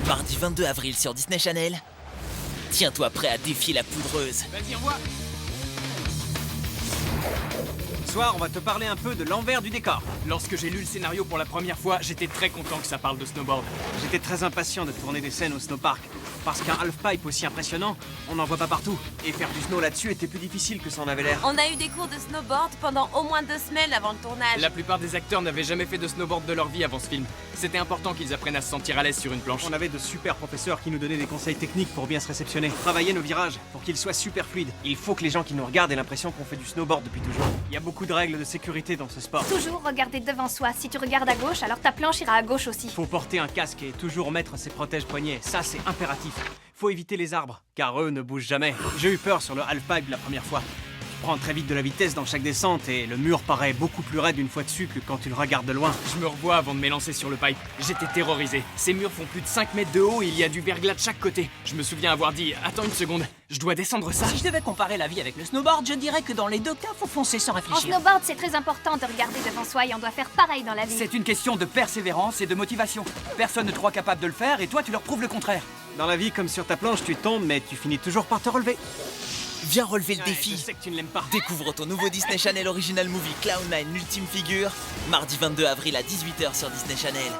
Mardi 22 avril sur Disney Channel. Tiens-toi prêt à défier la poudreuse. Vas-y, envoie. Ce soir, on va te parler un peu de l'envers du décor. Lorsque j'ai lu le scénario pour la première fois, j'étais très content que ça parle de snowboard. J'étais très impatient de tourner des scènes au snowpark. Parce qu'un halfpipe aussi impressionnant, on n'en voit pas partout. Et faire du snow là-dessus était plus difficile que ça en avait l'air. On a eu des cours de snowboard pendant au moins 2 semaines avant le tournage. La plupart des acteurs n'avaient jamais fait de snowboard de leur vie avant ce film. C'était important qu'ils apprennent à se sentir à l'aise sur une planche. On avait de super professeurs qui nous donnaient des conseils techniques pour bien se réceptionner. Travailler nos virages pour qu'ils soient super fluides. Il faut que les gens qui nous regardent aient l'impression qu'on fait du snowboard depuis toujours. Il y a beaucoup de règles de sécurité dans ce sport. Toujours regarder devant soi. Si tu regardes à gauche, alors ta planche ira à gauche aussi. Faut porter un casque et toujours mettre ses protège-poignets. Ça, c'est impératif. Faut éviter les arbres, car eux ne bougent jamais. J'ai eu peur sur le halfpipe la première fois. Tu prends très vite de la vitesse dans chaque descente et le mur paraît beaucoup plus raide une fois dessus que quand tu le regardes de loin. Je me revois avant de m'élancer sur le pipe. J'étais terrorisé. Ces murs font plus de 5 mètres de haut et il y a du verglas de chaque côté. Je me souviens avoir dit « Attends une seconde, je dois descendre ça ». Si je devais comparer la vie avec le snowboard, je dirais que dans les deux cas, faut foncer sans En réfléchir. snowboard, c'est très important de regarder devant soi et on doit faire pareil dans la vie. C'est une question de persévérance et de motivation. Personne ne te croit capable de le faire et toi, tu leur prouves le contraire. Dans la vie, comme sur ta planche, tu tombes, mais tu finis toujours par te relever. Viens relever le Ouais, défi. je sais que tu ne l'aimes pas. Découvre ton nouveau Disney Channel Original Movie Clown9 l'ultime figure, mardi 22 avril à 18 h sur Disney Channel.